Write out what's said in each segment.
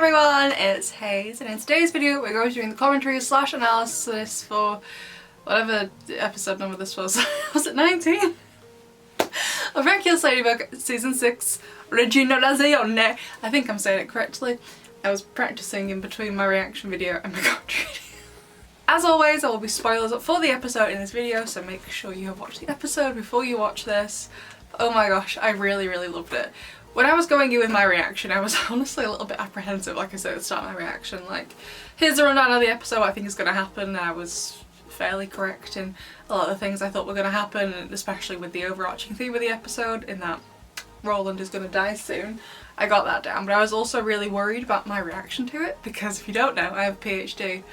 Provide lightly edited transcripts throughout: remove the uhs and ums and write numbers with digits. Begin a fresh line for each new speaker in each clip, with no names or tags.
everyone, it's Hayes, and in today's video we're going to be doing the commentary / analysis for whatever episode number this was. Was it 19? Of Miraculous Ladybug Season 6, Riginarazione. I think I'm saying it correctly. I was practicing in between my reaction video and my commentary video. As always, there will be spoilers up for the episode in this video, so make sure you have watched the episode before you watch this. Oh my gosh, I really loved it. When I was going in with my reaction, I was honestly a little bit apprehensive, like I said at the start of my reaction. Like, here's the rundown of the episode, what I think is going to happen. I was fairly correct in a lot of the things I thought were going to happen, especially with the overarching theme of the episode, in that Roland is going to die soon. I got that down, but I was also really worried about my reaction to it, because if you don't know, I have a PhD,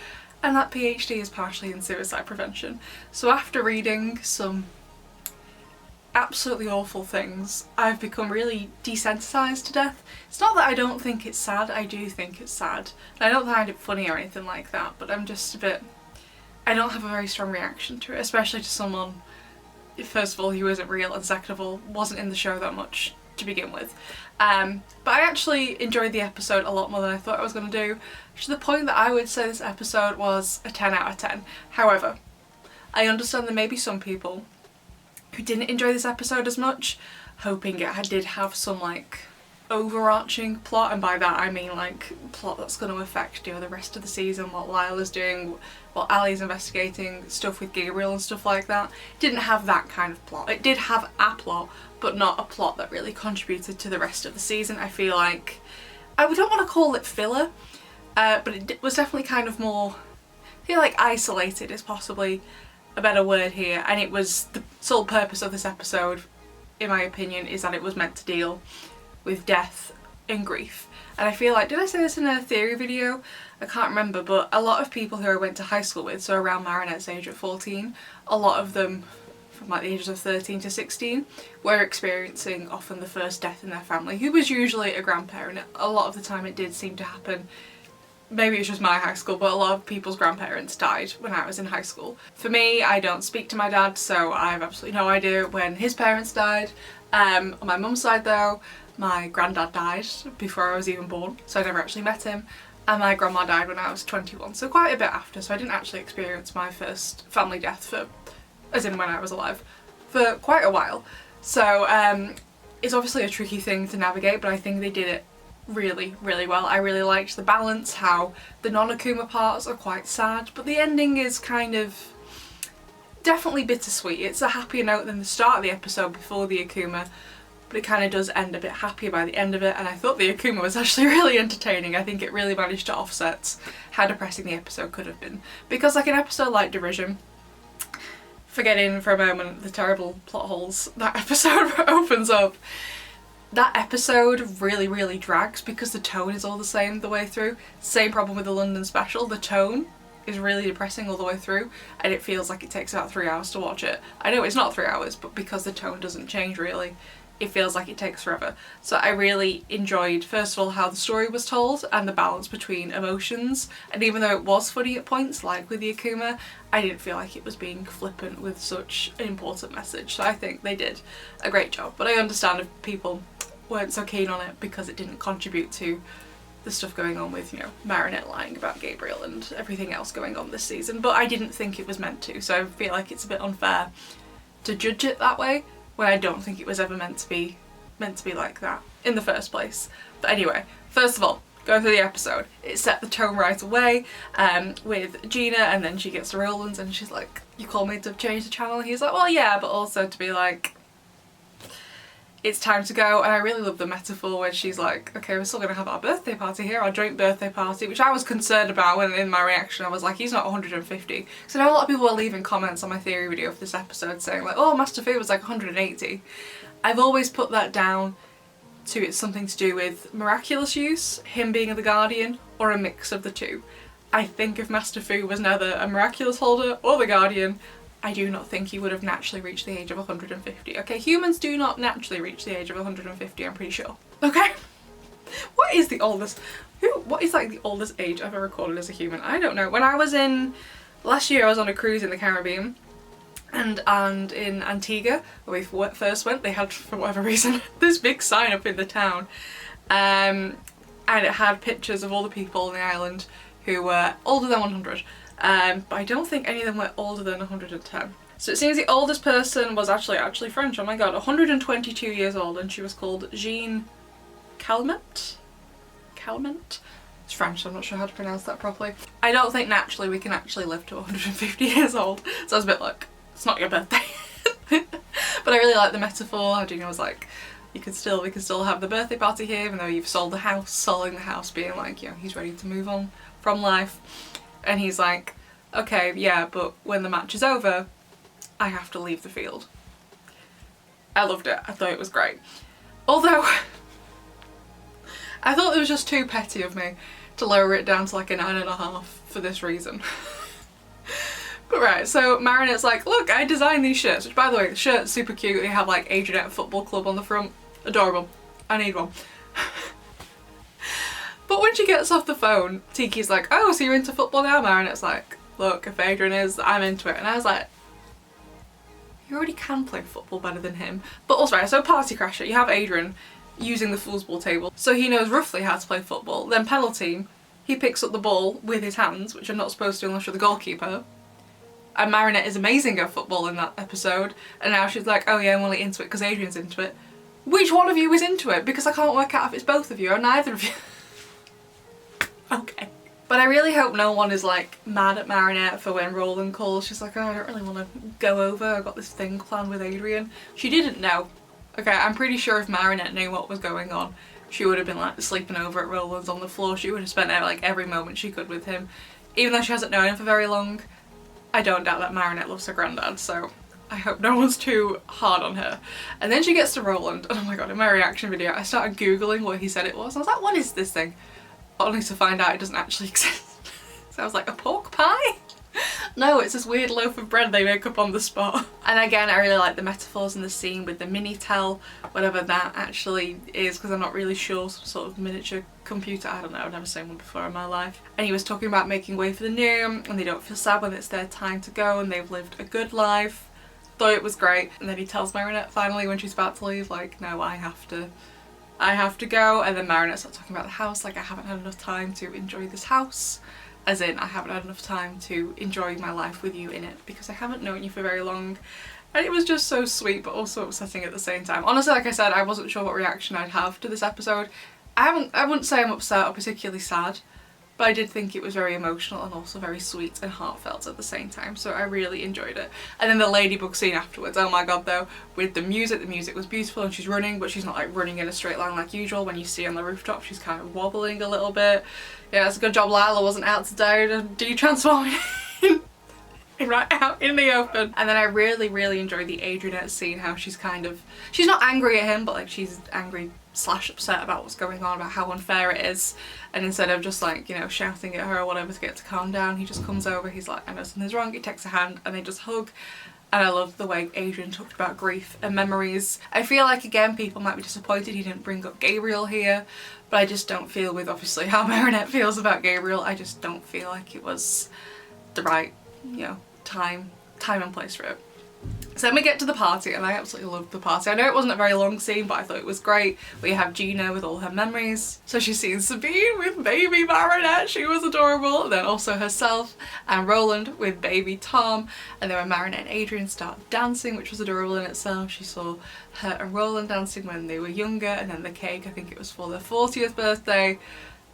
and that PhD is partially in suicide prevention. So after reading some absolutely awful things, I've become really desensitized to death. It's not that I don't think it's sad, I do think it's sad. And I don't find it funny or anything like that, but I'm just a bit... I don't have a very strong reaction to it, especially to someone, first of all, who isn't real, and second of all, wasn't in the show that much to begin with. But I actually enjoyed the episode a lot more than I thought I was going to do, to the point that I would say this episode was a 10 out of 10. However, I understand there may be some people who didn't enjoy this episode as much, hoping it did have some like overarching plot, and by that I mean like plot that's going to affect, you know, the rest of the season, what Lila's doing, what Ali's investigating, stuff with Gabriel and stuff like that. It didn't have that kind of plot. It did have a plot, but not a plot that really contributed to the rest of the season. I feel like, I don't want to call it filler, but it was definitely kind of more, I feel like isolated is possibly a better word here, and it was the sole purpose of this episode, in my opinion, is that it was meant to deal with death and grief. And I feel like, did I say this in a theory video? I can't remember, but a lot of people who I went to high school with, so around Marinette's age at 14, a lot of them from like the ages of 13 to 16 were experiencing often the first death in their family, who was usually a grandparent. A lot of the time it did seem to happen. Maybe it's just my high school, but a lot of people's grandparents died when I was in high school. For me, I don't speak to my dad, so I have absolutely no idea when his parents died. On my mum's side though, my granddad died before I was even born, so I never actually met him. And my grandma died when I was 21, so quite a bit after, so I didn't actually experience my first family death for, as in when I was alive, for quite a while. So it's obviously a tricky thing to navigate, but I think they did it really well. I really liked the balance, how the non-Akuma parts are quite sad, but the ending is kind of definitely bittersweet. It's a happier note than the start of the episode before the Akuma, but it kind of does end a bit happier by the end of it, and I thought the Akuma was actually really entertaining. I think it really managed to offset how depressing the episode could have been. Because like an episode like Derision, forgetting for a moment the terrible plot holes that episode opens up, that episode really drags because the tone is all the same the way through. Same problem with the London special, the tone is really depressing all the way through, and it feels like it takes about 3 hours to watch it. I know it's not 3 hours, but because the tone doesn't change really, it feels like it takes forever. So I really enjoyed, first of all, how the story was told and the balance between emotions, and even though it was funny at points, like with the Akuma, I didn't feel like it was being flippant with such an important message. So I think they did a great job, but I understand if people weren't so keen on it because it didn't contribute to the stuff going on with, you know, Marinette lying about Gabriel and everything else going on this season. But I didn't think it was meant to, so I feel like it's a bit unfair to judge it that way when I don't think it was ever meant to be like that in the first place. But anyway, first of all, going through the episode, it set the tone right away with Gina, and then she gets to Roland and she's like, "You called me to change the channel?" He's like, "Well, yeah, but also to be like, it's time to go." And I really love the metaphor where she's like, okay, we're still gonna have our birthday party here, our joint birthday party, which I was concerned about when in my reaction. I was like, he's not 150. So I know a lot of people were leaving comments on my theory video for this episode saying like, oh, Master Fu was like 180. I've always put that down to it's something to do with Miraculous use, him being the Guardian, or a mix of the two. I think if Master Fu was neither a Miraculous holder or the Guardian, I do not think he would have naturally reached the age of 150. Okay, humans do not naturally reach the age of 150, I'm pretty sure. Okay? What is the oldest, what is like the oldest age I've ever recorded as a human? I don't know. When I was last year I was on a cruise in the Caribbean, and in Antigua, where we first went, they had, for whatever reason, this big sign up in the town. and it had pictures of all the people on the island who were older than 100. But I don't think any of them were older than 110. So it seems the oldest person was actually French, oh my god, 122 years old, and she was called Jean Calment? Calment? It's French, so I'm not sure how to pronounce that properly. I don't think naturally we can actually live to 150 years old, so I was a bit like, it's not your birthday. But I really like the metaphor. How Gina was like, we can still have the birthday party here even though you've sold the house, selling the house being like, you know, he's ready to move on from life. And he's like, okay, yeah, but when the match is over, I have to leave the field. I loved it. I thought it was great. Although, I thought it was just too petty of me to lower it down to like a 9.5 for this reason. But right, so Marinette's like, look, I designed these shirts, which by the way, the shirt's super cute. They have like Adrien Football Club on the front. Adorable. I need one. But when she gets off the phone, Tiki's like, oh, so you're into football now? Marinette's like, look, if Adrien is, I'm into it. And I was like, you already can play football better than him. But also, right, so Party Crasher, you have Adrien using the foosball table, so he knows roughly how to play football. Then penalty, he picks up the ball with his hands, which you're not supposed to unless you're the goalkeeper. And Marinette is amazing at football in that episode, and now she's like, oh yeah, I'm only into it because Adrien's into it. Which one of you is into it? Because I can't work out if it's both of you or neither of you. Okay. But I really hope no one is like mad at Marinette for when Roland calls. She's like, oh, I don't really want to go over, I've got this thing planned with Adrien. She didn't know. Okay, I'm pretty sure if Marinette knew what was going on, she would have been like sleeping over at Roland's on the floor. She would have spent like every moment she could with him. Even though she hasn't known him for very long, I don't doubt that Marinette loves her granddad, so I hope no one's too hard on her. And then she gets to Roland, and oh my god, in my reaction video, I started googling what he said it was. I was like, what is this thing? Only to find out it doesn't actually exist. So I was like, a pork pie? No, it's this weird loaf of bread they make up on the spot. And again, I really like the metaphors in the scene with the Minitel, whatever that actually is, because I'm not really sure, some sort of miniature computer, I don't know, I've never seen one before in my life. And he was talking about making way for the new, and they don't feel sad when it's their time to go and they've lived a good life. Thought it was great. And then he tells Marinette finally when she's about to leave, like, no, I have to go. And then Marinette starts talking about the house, like, I haven't had enough time to enjoy this house. As in, I haven't had enough time to enjoy my life with you in it because I haven't known you for very long. And it was just so sweet but also upsetting at the same time. Honestly, like I said, I wasn't sure what reaction I'd have to this episode. I wouldn't say I'm upset or particularly sad, but I did think it was very emotional and also very sweet and heartfelt at the same time, so I really enjoyed it. And then the Ladybug scene afterwards, oh my god though, with the music was beautiful, and she's running, but she's not like running in a straight line like usual. When you see on the rooftop, she's kind of wobbling a little bit. Yeah, it's a good job Lila wasn't out today to de-transform right out in the open. And then I really, really enjoyed the Adrienne scene, how she's not angry at him, but like she's angry / upset about what's going on, about how unfair it is. And instead of just like, you know, shouting at her or whatever to get to calm down, he just comes over, he's like, I know something's wrong, he takes her hand and they just hug. And I love the way Adrien talked about grief and memories. I feel like, again, people might be disappointed he didn't bring up Gabriel here, but I just don't feel, with obviously how Marinette feels about Gabriel, I just don't feel like it was the right, you know, time and place for it. So then we get to the party, and I absolutely loved the party. I know it wasn't a very long scene, but I thought it was great. We have Gina with all her memories. So she's seen Sabine with baby Marinette, she was adorable. And then also herself and Roland with baby Tom. And then when Marinette and Adrien start dancing, which was adorable in itself. She saw her and Roland dancing when they were younger, and then the cake, I think it was for their 40th birthday.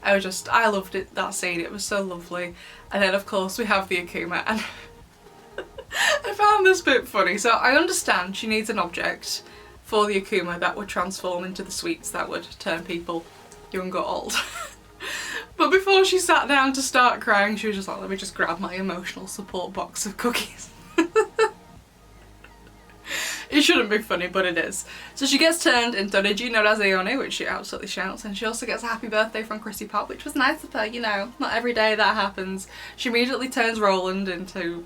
I loved it, that scene, it was so lovely. And then of course we have the Akuma, and I found this bit funny. So I understand she needs an object for the Akuma that would transform into the sweets that would turn people young or old. But before she sat down to start crying, she was just like, let me just grab my emotional support box of cookies. It shouldn't be funny, but it is. So she gets turned into Riginarazione, which she absolutely shouts, and she also gets a happy birthday from Chrissy Pop, which was nice of her, you know, not every day that happens. She immediately turns Roland into...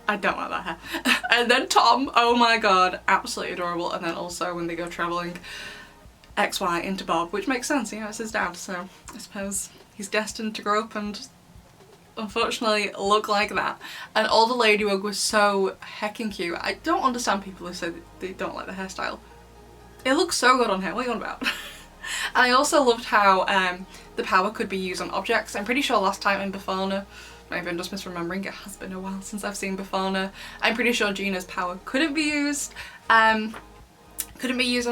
I don't like that hair. And then Tom, oh my god, absolutely adorable. And then also when they go travelling, XY into Bob, which makes sense, you know, it's his dad, so I suppose he's destined to grow up and unfortunately look like that. And all the Ladybug was so heckin' cute. I don't understand people who say that they don't like the hairstyle. It looks so good on him, what are you on about? And I also loved how the power could be used on objects. I'm pretty sure last time in Befana, maybe I'm just misremembering, it has been a while since I've seen Befana, I'm pretty sure Gina's power couldn't be used on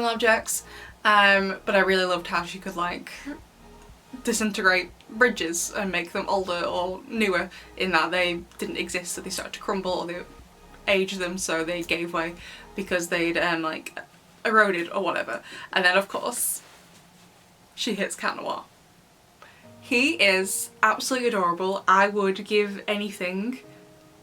objects, but I really loved how she could like disintegrate bridges and make them older or newer, in that they didn't exist, so they started to crumble, or they aged them so they gave way because they'd like eroded or whatever. And then of course she hits Cat Noir. He is absolutely adorable. I would give anything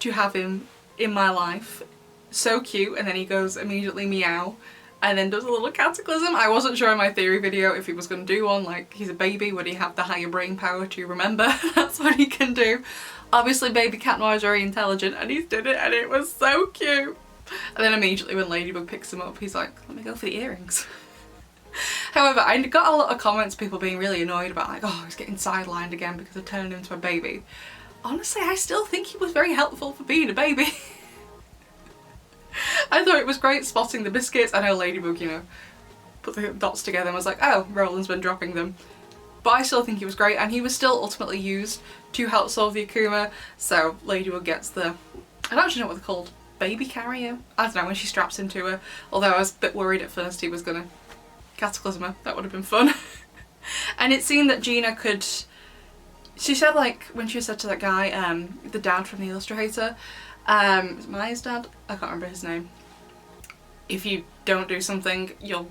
to have him in my life. So cute. And then he goes immediately meow and then does a little cataclysm. I wasn't sure in my theory video if he was going to do one, like he's a baby, would he have the higher brain power to remember that's what he can do. Obviously baby Cat Noir is very intelligent and he's did it and it was so cute. And then immediately when Ladybug picks him up, he's like, let me go for the earrings. However, I got a lot of comments, people being really annoyed about like, oh, he's getting sidelined again because of turning him into a baby. Honestly, I still think he was very helpful for being a baby. I thought it was great spotting the biscuits. I know Ladybug, you know, put the dots together and was like, oh, Roland's been dropping them. But I still think he was great, and he was still ultimately used to help solve the Akuma. So Ladybug gets the, I don't actually know what they're called, baby carrier? I don't know, when she straps him to her. Although I was a bit worried at first he was gonna cataclysm her. That would have been fun. And it seemed that Gina could, she said like, when she said to that guy, the dad from the illustrator, Maya's dad? I can't remember his name. If you don't do something, you'll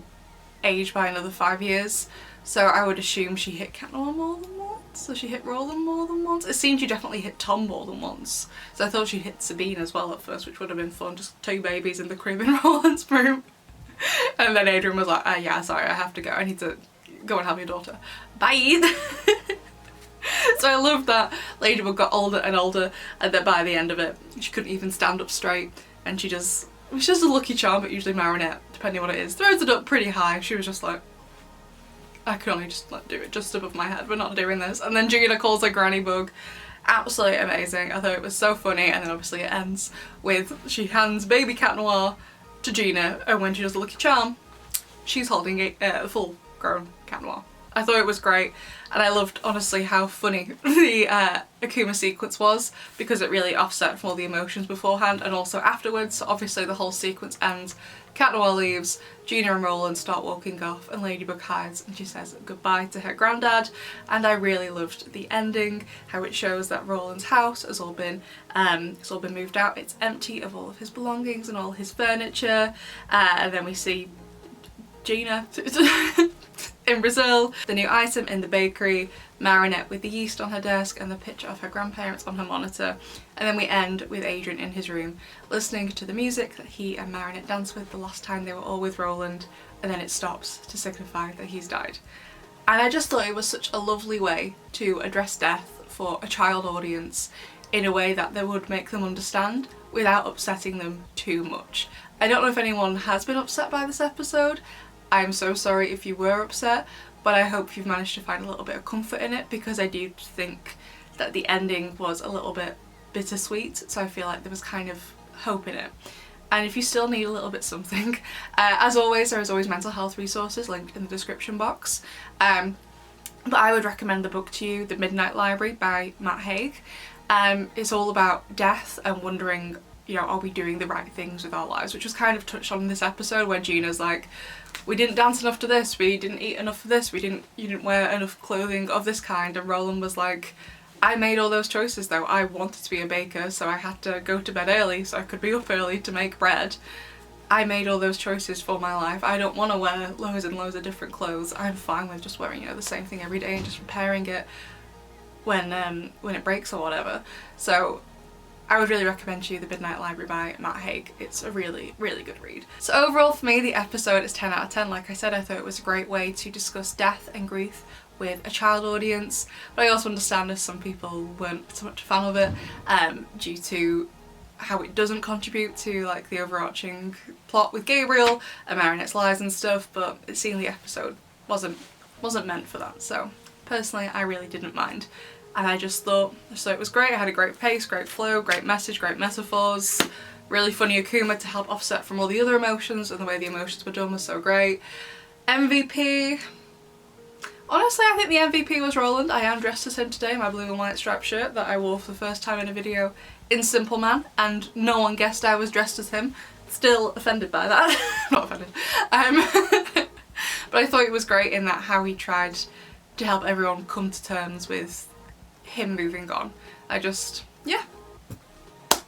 age by another 5 years. So I would assume she hit Cat Noir more than once. So she hit Roland more than once. It seemed she definitely hit Tom more than once. So I thought she'd hit Sabine as well at first, which would have been fun. Just 2 babies in the crib in Roland's room. And then Adrien was like, yeah, sorry, I have to go. I need to go and have your daughter. Bye! So I loved that Ladybug got older and older, and that by the end of it, she couldn't even stand up straight. And she just, it was just a lucky charm, but usually Marinette, depending on what it is, throws it up pretty high. She was just like, I can only just like do it just above my head, we're not doing this. And then Gina calls her Granny Bug. Absolutely amazing. I thought it was so funny. And then obviously it ends with, she hands baby Cat Noir to Gina, and when she does the lucky charm, she's holding a full grown Cat Noir. I thought it was great, and I loved honestly how funny the Akuma sequence was, because it really offset from all the emotions beforehand and also afterwards. So obviously the whole sequence ends, Cat Noir leaves, Gina and Roland start walking off, and Ladybug hides and she says goodbye to her granddad. And I really loved the ending, how it shows that Roland's house has all been moved out. It's empty of all of his belongings and all his furniture, and then we see Gina in Brazil, the new item in the bakery, Marinette with the yeast on her desk, and the picture of her grandparents on her monitor. And then we end with Adrien in his room listening to the music that he and Marinette danced with the last time they were all with Roland, and then it stops to signify that he's died. And I just thought it was such a lovely way to address death for a child audience in a way that they would make them understand without upsetting them too much. I don't know if anyone has been upset by this episode. I'm so sorry if you were upset, but I hope you've managed to find a little bit of comfort in it, because I do think that the ending was a little bit bittersweet, so I feel like there was kind of hope in it. And if you still need a little bit something, as always, there is always mental health resources linked in the description box. But I would recommend the book to you, The Midnight Library by Matt Haig. It's all about death and wondering, you know, are we doing the right things with our lives, which was kind of touched on in this episode, where Gina's like, we didn't dance enough to this, we didn't eat enough of this, you didn't wear enough clothing of this kind. And Roland was like, I made all those choices though. I wanted to be a baker, so I had to go to bed early so I could be up early to make bread. I made all those choices for my life. I don't want to wear loads and loads of different clothes. I'm fine with just wearing, you know, the same thing every day and just repairing it when it breaks or whatever. So I would really recommend to you The Midnight Library by Matt Haig. It's a really, really good read. So overall for me, the episode is 10 out of 10. Like I said, I thought it was a great way to discuss death and grief with a child audience, but I also understand if some people weren't so much a fan of it due to how it doesn't contribute to like the overarching plot with Gabriel and Marinette's lies and stuff, but it seemed the episode wasn't meant for that. So personally, I really didn't mind. And I just thought, so it was great. I had a great pace, great flow, great message, great metaphors, really funny Akuma to help offset from all the other emotions, and the way the emotions were done was so great. MVP, Honestly, I think the MVP was Roland. I am dressed as him today, my blue and white striped shirt that I wore for the first time in a video in Simple Man, and no one guessed I was dressed as him. Still offended by that. Not offended. But I thought it was great in that how he tried to help everyone come to terms with him moving on. Yeah.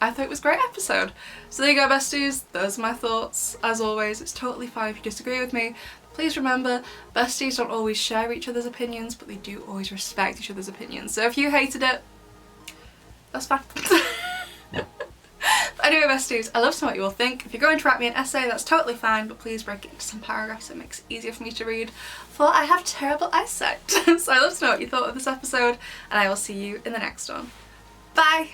I thought it was a great episode. So there you go, besties. Those are my thoughts. As always, it's totally fine if you disagree with me. Please remember, besties don't always share each other's opinions, but they do always respect each other's opinions. So if you hated it, that's fine. But anyway, besties, I love to know what you all think. If you're going to write me an essay, that's totally fine, but please break it into some paragraphs. It makes it easier for me to read, for I have terrible eyesight. So I love to know what you thought of this episode, and I will see you in the next one. Bye!